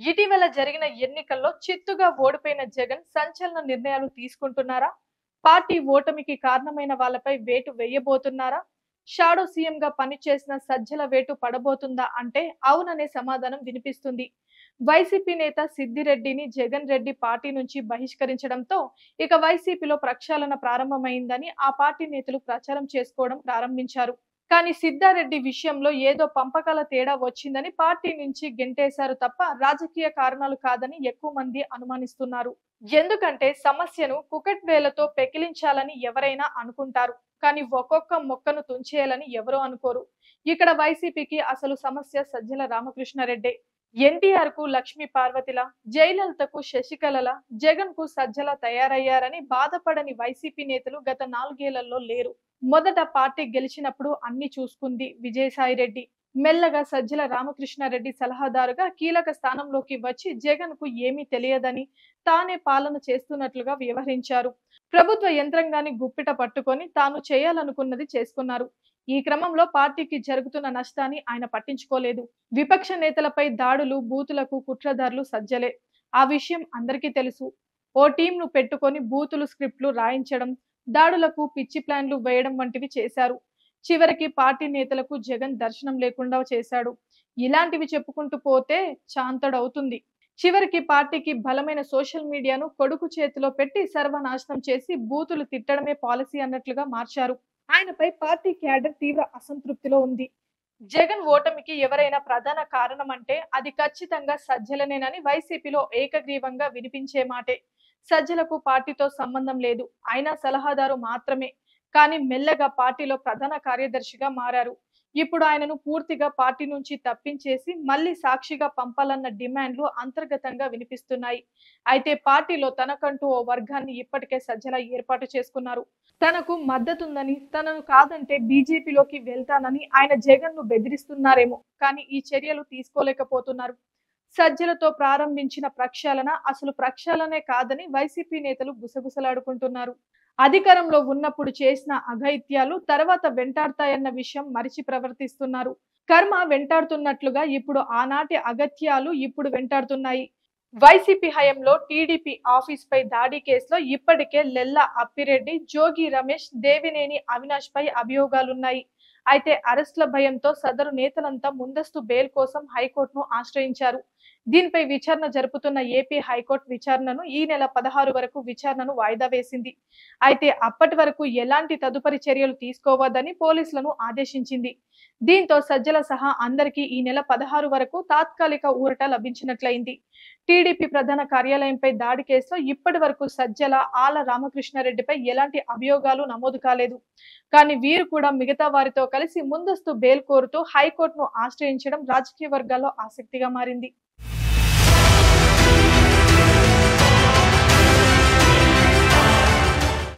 ఇటీవల జరిగిన ఎన్నికల్లో చిత్తుగా ఓడిపోయిన జగన్ సంచలన నిర్ణయాలు తీసుకుంటున్నారా? పార్టీ ఓటమికి కారణమైన వాళ్ళపై వేటు వేయబోతున్నారా? షాడో సీఎం గా పనిచేసిన సజ్జల వేటు పడబోతుందా అంటే అవుననే సమాధానం వినిపిస్తుంది. వైసీపీ నేత సిద్దిరెడ్డిని జగన్ రెడ్డి పార్టీ నుంచి బహిష్కరించడంతో ఇక వైసీపీలో ప్రక్షాళన ప్రారంభమైందని ఆ పార్టీ నేతలు ప్రచారం చేసుకోవడం ప్రారంభించారు. కానీ సిద్ధారెడ్డి విషయంలో ఏదో పంపకాల తేడా వచ్చిందని పార్టీ నుంచి గెంటేశారు తప్ప రాజకీయ కారణాలు కాదని ఎక్కువ మంది అనుమానిస్తున్నారు. ఎందుకంటే సమస్యను కుకట్ వేలతో పెకిలించాలని ఎవరైనా అనుకుంటారు, కానీ ఒక్కొక్క మొక్కను తుంచేయాలని ఎవరూ అనుకోరు. ఇక్కడ వైసీపీకి అసలు సమస్య సజ్జల రామకృష్ణారెడ్డే. ఎన్టీఆర్ కు లక్ష్మీ పార్వతిల, జయలలితకు శశికళల, జగన్ కు సజ్జల తయారయ్యారని బాధపడని వైసీపీ నేతలు గత 4 ఏళ్లలో లేరు. మొదట పార్టీ గెలిచినప్పుడు అన్ని చూసుకుంది విజయసాయిరెడ్డి. మెల్లగా సజ్జల రామకృష్ణారెడ్డి సలహాదారుగా కీలక స్థానంలోకి వచ్చి జగన్ కు ఏమీ తెలియదని తానే పాలన చేస్తున్నట్లుగా వ్యవహరించారు. ప్రభుత్వ యంత్రాంగాన్ని గుప్పిట పట్టుకొని తాను చేయాలనుకున్నది చేసుకున్నారు. ఈ క్రమంలో పార్టీకి జరుగుతున్న నష్టాన్ని ఆయన పట్టించుకోలేదు. విపక్ష నేతలపై దాడులు, బూతులకు కుట్రదారులు సజ్జలే. ఆ విషయం అందరికీ తెలుసు. ఓ టీంను పెట్టుకొని బూతులు, స్క్రిప్ట్లు రాయించడం, దాడులకు పిచ్చి ప్లాన్లు వేయడం వంటివి చేశారు. చివరికి పార్టీ నేతలకు జగన్ దర్శనం లేకుండా చేశాడు. ఇలాంటివి చెప్పుకుంటూ పోతే చాంతడవుతుంది. చివరికి పార్టీకి బలమైన సోషల్ మీడియాను కొడుకు చేతిలో పెట్టి సర్వనాశనం చేసి బూతులు తిట్టడమే పాలసీ అన్నట్లుగా మార్చారు. ఆయనపై పార్టీ క్యాడర్ తీవ్ర అసంతృప్తిలో ఉంది. జగన్ ఓటమికి ఎవరైనా ప్రధాన కారణం అంటే అది ఖచ్చితంగా సజ్జలనేనని వైసీపీలో ఏకగ్రీవంగా వినిపించే మాటే. సజ్జలకు పార్టీతో సంబంధం లేదు, ఆయన సలహాదారు మాత్రమే. కానీ మెల్లగా పార్టీలో ప్రధాన కార్యదర్శిగా మారారు. ఇప్పుడు ఆయనను పూర్తిగా పార్టీ నుంచి తప్పించేసి మళ్లీ సాక్షిగా పంపాలన్న డిమాండ్లు అంతర్గతంగా వినిపిస్తున్నాయి. అయితే పార్టీలో తనకంటూ ఓ వర్గాన్ని ఇప్పటికే సజ్జల ఏర్పాటు చేసుకున్నారు. తనకు మద్దతుందని, తనను కాదంటే బీజేపీలోకి వెళ్తానని ఆయన జగన్ ను బెదిరిస్తున్నారేమో, కానీ ఈ చర్యలు తీసుకోలేకపోతున్నారు. సజ్జలతో ప్రారంభించిన ప్రక్షాళన అసలు ప్రక్షాళనే కాదని వైసీపీ నేతలు గుసగుసలాడుకుంటున్నారు. అధికారంలో ఉన్నప్పుడు చేసిన అఘాయిత్యాలు తర్వాత వెంటాడతాయన్న విషయం మరిచి ప్రవర్తిస్తున్నారు. కర్మ వెంటాడుతున్నట్లుగా ఇప్పుడు ఆనాటి అగత్యాలు ఇప్పుడు వెంటాడుతున్నాయి. వైసీపీ హయాంలో టీడీపీ ఆఫీస్ పై దాడి కేసులో ఇప్పటికే లెల్లా అప్పిరెడ్డి, జోగి రమేష్, దేవినేని అవినాష్ పై అభియోగాలున్నాయి. అయితే అరెస్ట్ల భయంతో సదరు నేతలంతా ముందస్తు బెయిల్ కోసం హైకోర్టును ఆశ్రయించారు. దీనిపై విచారణ జరుపుతున్న ఏపీ హైకోర్టు విచారణను ఈ నెల 16 వరకు విచారణను వాయిదా వేసింది. అయితే అప్పటి వరకు ఎలాంటి తదుపరి చర్యలు తీసుకోవద్దని పోలీసులను ఆదేశించింది. దీంతో సజ్జల సహా అందరికీ ఈ నెల 16 వరకు తాత్కాలిక ఊరట లభించినట్లయింది. టీడీపీ ప్రధాన కార్యాలయంపై దాడి కేసులో ఇప్పటి వరకు సజ్జల, ఆల రామకృష్ణారెడ్డిపై ఎలాంటి అభియోగాలు నమోదు కాలేదు. కానీ వీరు కూడా మిగతా వారితో కలిసి ముందస్తు బెయిల్ కోరుతూ హైకోర్టును ఆశ్రయించడం రాజకీయ వర్గాల్లో ఆసక్తిగా మారింది.